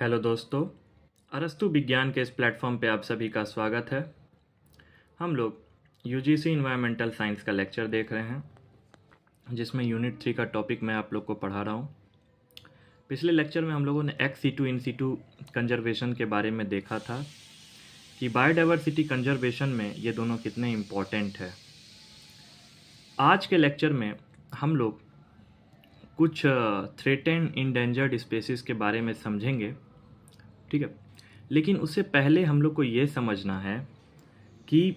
Hello दोस्तों, अरस्तु विज्ञान के इस प्लेटफॉर्म पे आप सभी का स्वागत है। हम लोग यूजीसी इन्वायरमेंटल साइंस का लेक्चर देख रहे हैं, जिसमें यूनिट 3 का टॉपिक मैं आप लोग को पढ़ा रहा हूँ। पिछले लेक्चर में हम लोगों ने ex situ in situ conservation के बारे में देखा था कि बायोडाइवर्सिटी कंजर्वेशन में ये दोनों कितने इम्पॉर्टेंट है। आज के लेक्चर में हम लोग कुछ थ्रेटेंड इंडेंजर्ड स्पेसीज़ के बारे में समझेंगे, ठीक है। लेकिन उससे पहले हम लोग को ये समझना है कि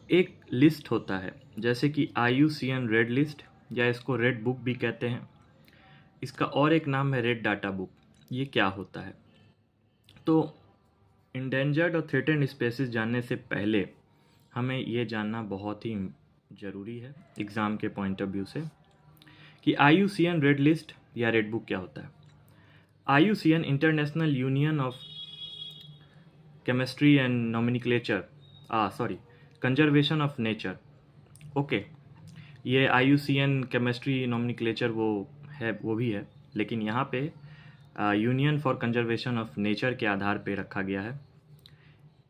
एक लिस्ट होता है, जैसे कि IUCN रेड लिस्ट या इसको रेड बुक भी कहते हैं। इसका और एक नाम है रेड डाटा बुक। ये क्या होता है? तो इंडेंजर्ड और थ्रेटेंड स्पेसीज जानने से पहले हमें ये जानना बहुत ही ज़रूरी है एग्ज़ाम के पॉइंट ऑफ व्यू से कि IUCN रेड लिस्ट या रेड बुक क्या होता है। IUCN international union of chemistry and nomenclature conservation of nature. Okay, ये IUCN केमिस्ट्री नोमेनक्लेचर वो भी है, लेकिन यहाँ पे union for conservation of nature के आधार पे रखा गया है।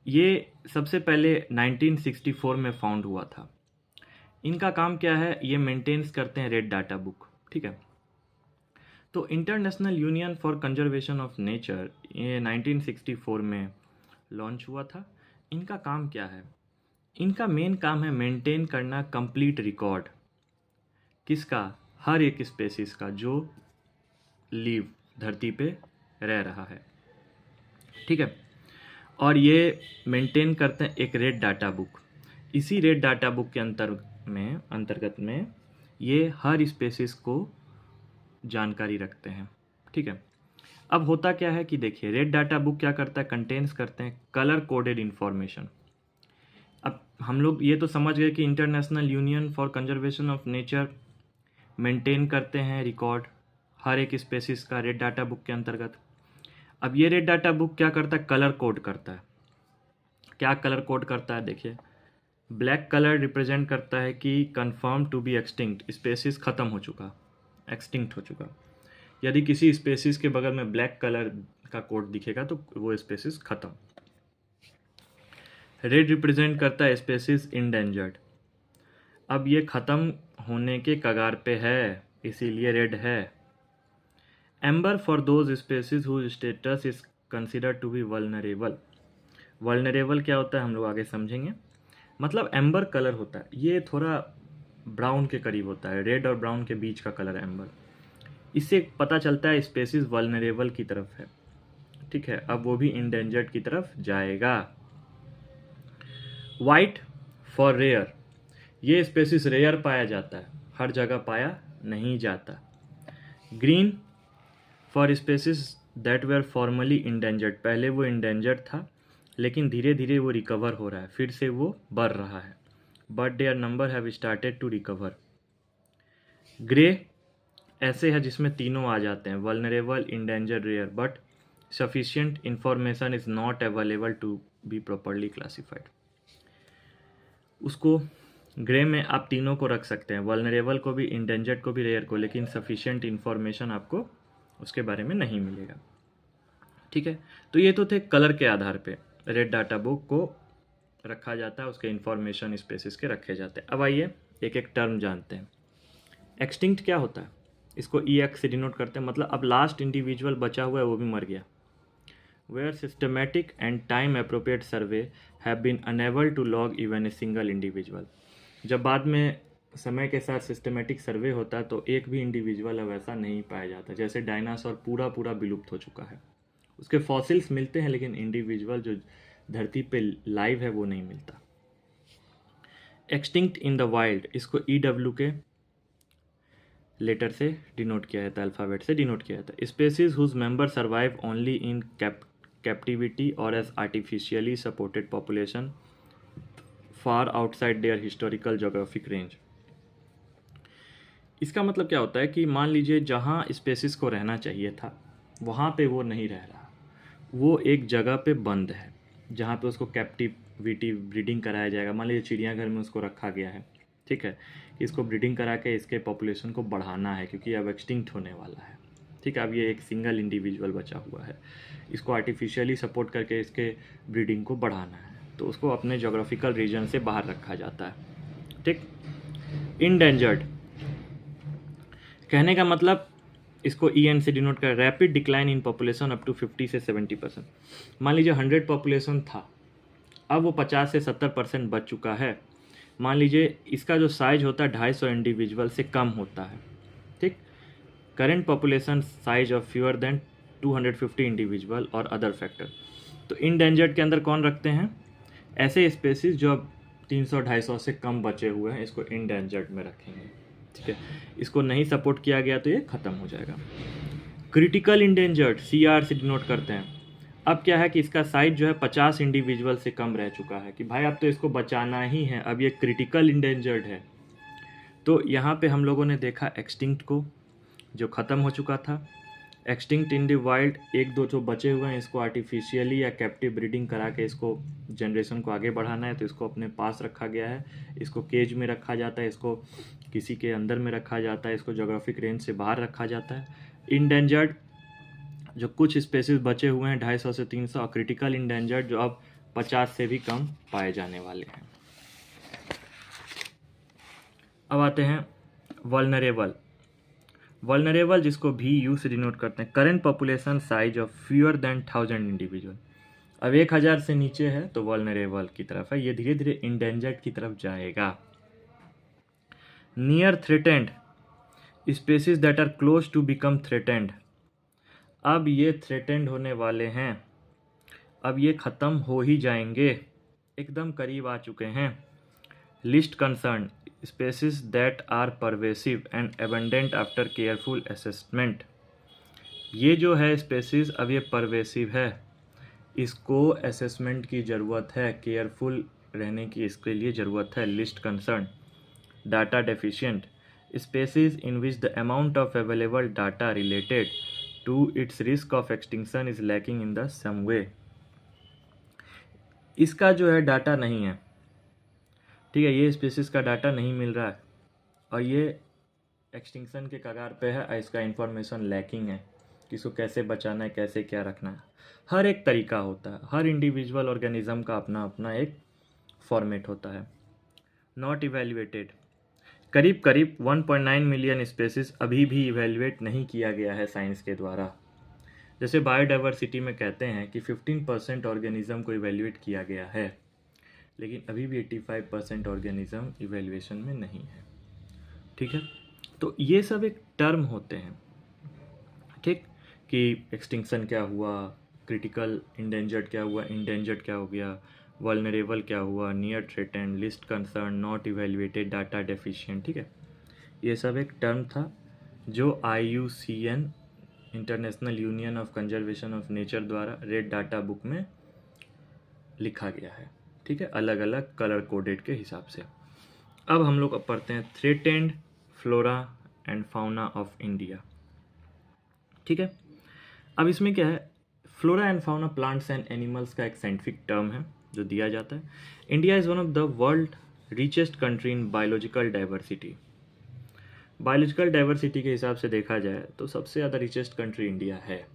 ये सबसे पहले 1964 में फाउंड हुआ था। इनका काम क्या है? ये मेंटेन्स करते हैं रेड डाटा बुक, ठीक है। तो international union for conservation of nature ये 1964 में लॉन्च हुआ था। इनका काम क्या है? इनका मेन काम है मेंटेन करना कंप्लीट रिकॉर्ड। किसका? हर एक स्पेसीज का जो लीव धरती पे रह रहा है, ठीक है। और ये मेंटेन करते हैं एक रेड डाटा बुक। इसी रेड डाटा बुक के अंतर्गत में ये हर स्पेसीज को जानकारी रखते हैं, ठीक है। अब होता क्या है कि देखिए, रेड डाटा बुक क्या करता है? कंटेन्स करते हैं कलर कोडेड इंफॉर्मेशन। अब हम लोग ये तो समझ गए कि international union for conservation of nature maintain करते हैं रिकॉर्ड हर एक स्पेसीज का रेड डाटा बुक के अंतर्गत। अब ये रेड डाटा बुक क्या करता है? कलर कोड करता है। क्या कलर कोड करता है? देखिए, ब्लैक कलर रिप्रेजेंट करता है कि confirm to be extinct, species खत्म हो चुका, एक्सटिंक्ट हो चुका। यदि किसी स्पेसीज के बगल में ब्लैक कलर का कोड दिखेगा तो वो स्पेसीज खत्म। रेड रिप्रेजेंट करता है स्पेसीज इंडेंजर्ड। अब ये खत्म होने के कगार पे है, इसीलिए रेड है। Amber for those species whose status is considered to be vulnerable. Vulnerable क्या होता है हम लोग आगे समझेंगे। मतलब एम्बर कलर होता है, ये थोड़ा ब्राउन के करीब होता है, रेड और ब्राउन के बीच का कलर है एम्बर। इससे पता चलता है स्पेसीज वल्नरेबल की तरफ है, ठीक है। अब वो भी इंडेंजर्ड की तरफ जाएगा। वाइट फॉर रेयर, ये स्पेसीज रेयर पाया जाता है, हर जगह पाया नहीं जाता। Green for species that were formerly endangered, पहले वो इंडेंजर्ड था लेकिन धीरे धीरे वो रिकवर हो रहा है, फिर से वो बढ़ रहा है, but their number have started to recover. Grey ऐसे है जिसमें तीनों आ जाते हैं, vulnerable, endangered, rare, but sufficient information is not available to be properly classified. उसको ग्रे में आप तीनों को रख सकते हैं, वल्नरेबल को भी, इंडेंजर्ड को भी, रेयर को, लेकिन सफिशिएंट इंफॉर्मेशन आपको उसके बारे में नहीं मिलेगा, ठीक है। तो ये तो थे कलर के आधार पे रेड डाटा बुक को रखा जाता है, उसके इंफॉर्मेशन स्पेसिस के रखे जाते हैं। अब आइए एक एक टर्म जानते हैं। एक्सटिंक्ट क्या होता है? इसको EX से डिनोट करते हैं, मतलब अब लास्ट इंडिविजुअल बचा हुआ है वो भी मर गया। Where systematic and time appropriate survey have been unable to log even a single individual. जब बाद में समय के साथ सिस्टमेटिक सर्वे होता है तो एक भी इंडिविजुअल अब ऐसा नहीं पाया जाता। जैसे डायनासोर पूरा पूरा विलुप्त हो चुका है, उसके फॉसिल्स मिलते हैं लेकिन इंडिविजुअल जो धरती पे लाइव है वो नहीं मिलता। एक्सटिंक्ट इन द वाइल्ड, इसको EW के लेटर से डिनोट किया जाता है, अल्फ़ाबेट से डिनोट किया जाता है। Species whose member survive only in captivity और as artificially supported population far outside their historical geographic range. इसका मतलब क्या होता है कि मान लीजिए जहाँ स्पेसीज को रहना चाहिए था वहाँ पे वो नहीं रह रहा, वो एक जगह पे बंद है जहाँ पे उसको कैप्टिविटी ब्रीडिंग कराया जाएगा। मान लीजिए चिड़ियाघर में उसको रखा गया है, ठीक है, कि इसको ब्रीडिंग करा के इसके पॉपुलेशन को बढ़ाना है क्योंकि अब एक्सटिंक्ट होने वाला है। ठीक है। अब ये एक सिंगल इंडिविजुअल बचा हुआ है, इसको आर्टिफिशियली सपोर्ट करके इसके ब्रीडिंग को बढ़ाना है, तो उसको अपने जोग्राफिकल रीजन से बाहर रखा जाता है। ठीक। इंडेंजर्ड कहने का मतलब इसको EN से डिनोट कर, rapid decline in population up to 50 से 70%। मान लीजिए 100 पॉपुलेशन था, अब वो 50 से 70% बच चुका है। मान लीजिए इसका जो साइज होता है 250 इंडिविजुअल से कम होता है। ठीक। Current population size of fewer than 250 individual और अदर फैक्टर। तो इंडेंजर्ड के अंदर कौन रखते हैं? ऐसे स्पेसीज जो अब 300-250 से कम बचे हुए हैं, इसको इंडेंजर्ड में रखेंगे। ठीक है। इसको नहीं सपोर्ट किया गया तो ये ख़त्म हो जाएगा। क्रिटिकल इंडेंजर्ड CR से डिनोट करते हैं। अब क्या है कि इसका साइज जो है 50 इंडिविजुअल से कम रह चुका है, कि भाई अब तो इसको बचाना ही है, अब ये क्रिटिकल इंडेंजर्ड है। तो यहाँ पे हम लोगों ने देखा एक्सटिंक्ट को, जो ख़त्म हो चुका था। एक्सटिंक्ट इन द वाइल्ड, एक दो जो बचे हुए हैं, इसको आर्टिफिशियली या कैप्टिव ब्रीडिंग करा के इसको जनरेशन को आगे बढ़ाना है, तो इसको अपने पास रखा गया है। इसको केज में रखा जाता है, इसको किसी के अंदर में रखा जाता है, इसको जोग्राफिक रेंज से बाहर रखा जाता है। इंडेंजर्ड जो कुछ स्पेसीज बचे हुए हैं 250 से 300, और क्रिटिकल इंडेंजर्ड जो अब 50 से भी कम पाए जाने वाले हैं। अब आते हैं वल्नरेबल। वल्नरेबल जिसको VU से डिनोट करते हैं, current population size of fewer than 1000 individual. अब 1000 से नीचे है तो वल्नरेबल की तरफ है, ये धीरे धीरे इंडेंजर्ड की तरफ जाएगा। Near threatened, species that are close to become threatened. अब ये थ्रेटेंड होने वाले हैं, अब ये ख़त्म हो ही जाएंगे, एकदम करीब आ चुके हैं। Least concern, species that are pervasive and abundant after careful assessment. ये जो है स्पेसीज अब ये परवेसिव है, इसको असेसमेंट की ज़रूरत है, केयरफुल रहने की इसके लिए ज़रूरत है। List concern. Data deficient, species in which the amount of available data related to its risk of extinction is lacking in the some way. इसका जो है डाटा नहीं है, ठीक है, ये स्पेसीज का डाटा नहीं मिल रहा है और ये एक्सटिंक्शन के कगार पे है, इसका इंफॉर्मेशन लैकिंग है कि इसको कैसे बचाना है, कैसे क्या रखना है। हर एक तरीका होता है, हर इंडिविजुअल ऑर्गेनिज्म का अपना अपना एक फॉर्मेट होता है। नॉट इवेल्युएटेड, करीब करीब 1.9 मिलियन स्पेसीज अभी भी इवेल्युएट नहीं किया गया है साइंस के द्वारा। जैसे बायोडाइवर्सिटी में कहते हैं कि 15% ऑर्गेनिज्म को इवेल्युएट किया गया है, लेकिन अभी भी 85% ऑर्गेनिज्म इवेल्युएशन में नहीं है। ठीक है, तो ये सब एक टर्म होते हैं, ठीक, कि एक्सटिंक्शन क्या हुआ, क्रिटिकल इंडेंजर्ड क्या हुआ, इंडेंजर्ड क्या हो गया, वल्नरेबल क्या हुआ, near threatened, list concern, not evaluated, data deficient. ठीक है, ये सब एक टर्म था जो IUCN international union of conservation of nature द्वारा रेड डाटा बुक में लिखा गया है। ठीक है, अलग अलग कलर कोडेड के हिसाब से। अब हम लोग पढ़ते हैं threatened flora and fauna of India. ठीक है, अब इसमें क्या है, flora and fauna plants and animals का एक साइंटिफिक टर्म है जो दिया जाता है। India is one of the world richest country in biological diversity. Biological diversity के हिसाब से देखा जाए तो सबसे ज़्यादा रिचेस्ट कंट्री इंडिया है।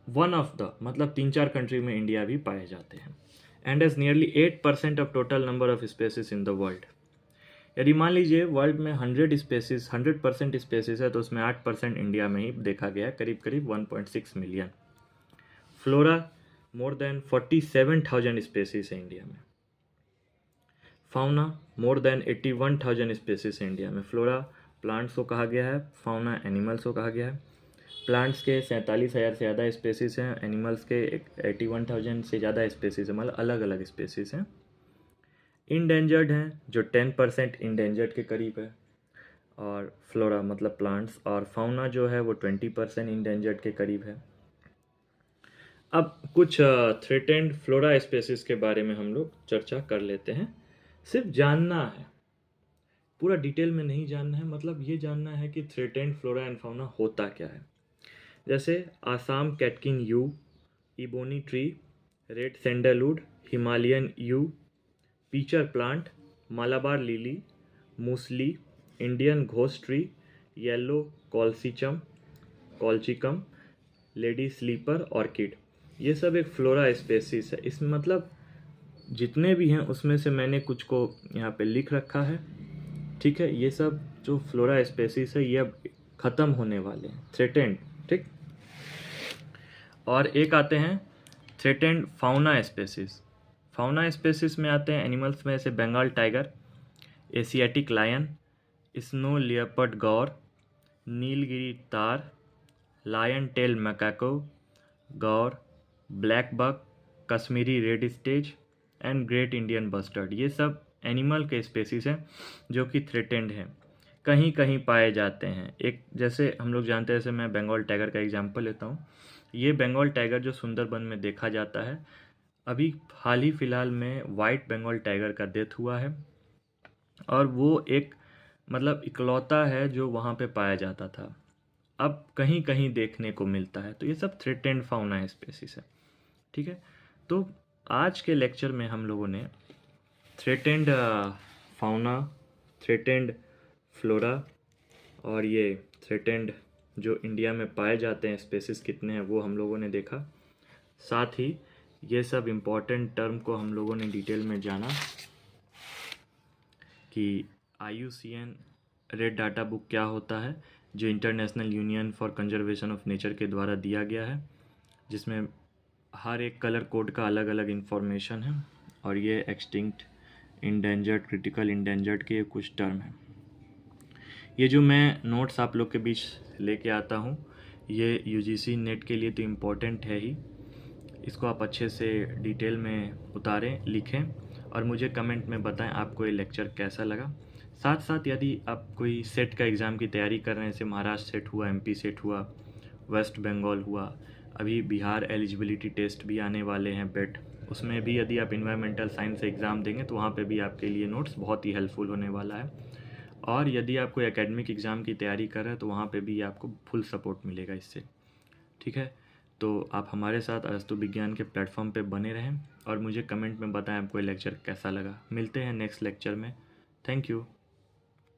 वन ऑफ द मतलब 3-4 कंट्री में इंडिया भी पाए जाते हैं। And as nearly 8% of total number of species in the world. यदि मान लीजिए वर्ल्ड में 100% स्पेसीज है तो उसमें 8% इंडिया में ही देखा गया है, करीब करीब 1.6 million. Flora more than 47,000 species है इंडिया में। फाउना मोर देन 81,000 स्पेसीज है इंडिया में। फ्लोरा प्लांट्स को कहा गया है, फाउना एनिमल्स को कहा गया है। प्लांट्स के 47,000 से ज़्यादा स्पेसीज हैं, एनिमल्स के 81,000 से ज़्यादा स्पेसीज हैं, मतलब अलग अलग स्पेसीज हैं। इंडेंजर्ड हैं जो 10% इंडेंजर्ड के करीब है, और फ्लोरा मतलब प्लांट्स, और फाउना जो है वो 20% इंडेंजर्ड के करीब है। अब कुछ थ्रेटेंड फ्लोरा स्पेसीज के बारे में हम लोग चर्चा कर लेते हैं। सिर्फ जानना है, पूरा डिटेल में नहीं जानना है, मतलब ये जानना है कि थ्रेटेंड फ्लोरा एंड फाउना होता क्या है। जैसे Assam catkin yew, ebony tree, red sandalwood, Himalayan yew, pitcher plant, Malabar lily, musli, Indian ghost tree, yellow colchicum, colchicum, lady slipper, orchid, ये सब एक फ्लोरा स्पेसीज है। इसमें मतलब जितने भी हैं उसमें से मैंने कुछ को यहाँ पे लिख रखा है, ठीक है। ये सब जो फ्लोरा स्पेसीज है ये अब ख़त्म होने वाले हैं, थ्रेटेंड, ठीक। और एक आते हैं threatened fauna species. Fauna species में आते हैं एनिमल्स में से Bengal tiger, Asiatic lion, snow leopard gaur, Nilgiri tahr, lion tail macaque gaur, black buck, Kashmiri red stag and great Indian bustard. ये सब एनिमल के स्पेसीज हैं जो कि थ्रेटेंड हैं, कहीं कहीं पाए जाते हैं। एक जैसे हम लोग जानते हैं, जैसे मैं बंगाल टाइगर का एग्जांपल लेता हूँ। ये बंगाल टाइगर जो सुंदरबन में देखा जाता है, अभी हाल ही फिलहाल में वाइट बंगाल टाइगर का डेथ हुआ है और वो एक मतलब इकलौता है जो वहाँ पे पाया जाता था, अब कहीं कहीं देखने को मिलता है। तो ये सब थ्रेटेंड फाउना स्पेसीज है, ठीक है। तो आज के लेक्चर में हम लोगों ने थ्रेटेंड फाउना, थ्रेटेंड फ्लोरा और ये थ्रेटेंड जो इंडिया में पाए जाते हैं स्पेसीज कितने हैं वो हम लोगों ने देखा। साथ ही ये सब इम्पॉर्टेंट टर्म को हम लोगों ने डिटेल में जाना कि IUCN रेड डाटा बुक क्या होता है, जो international union for conservation of nature के द्वारा दिया गया है, जिसमें हर एक कलर कोड का अलग अलग इंफॉर्मेशन है। और ये एक्सटिंक्ट, इंडेंजर्ड, क्रिटिकल इंडेंजर्ड के कुछ टर्म हैं। ये जो मैं नोट्स आप लोग के बीच लेके आता हूँ, ये UGC नेट के लिए तो इम्पोर्टेंट है ही। इसको आप अच्छे से डिटेल में उतारें, लिखें और मुझे कमेंट में बताएं आपको ये लेक्चर कैसा लगा। साथ साथ यदि आप कोई सेट का एग्ज़ाम की तैयारी कर रहे हैं, जैसे महाराष्ट्र सेट हुआ, MP सेट हुआ, वेस्ट बंगाल हुआ, अभी बिहार एलिजिबिलिटी टेस्ट भी आने वाले हैं बेट, उसमें भी यदि आप इन्वायरमेंटल साइंस से एग्ज़ाम देंगे तो वहाँ पे भी आपके लिए नोट्स बहुत ही हेल्पफुल होने वाला है। और यदि आप कोई एकेडमिक एग्ज़ाम की तैयारी कर रहे हैं तो वहाँ पे भी आपको फुल सपोर्ट मिलेगा इससे, ठीक है। तो आप हमारे साथ अरस्तु विज्ञान के प्लेटफॉर्म पे बने रहें और मुझे कमेंट में बताएं आपको ये लेक्चर कैसा लगा। मिलते हैं नेक्स्ट लेक्चर में। Thank you.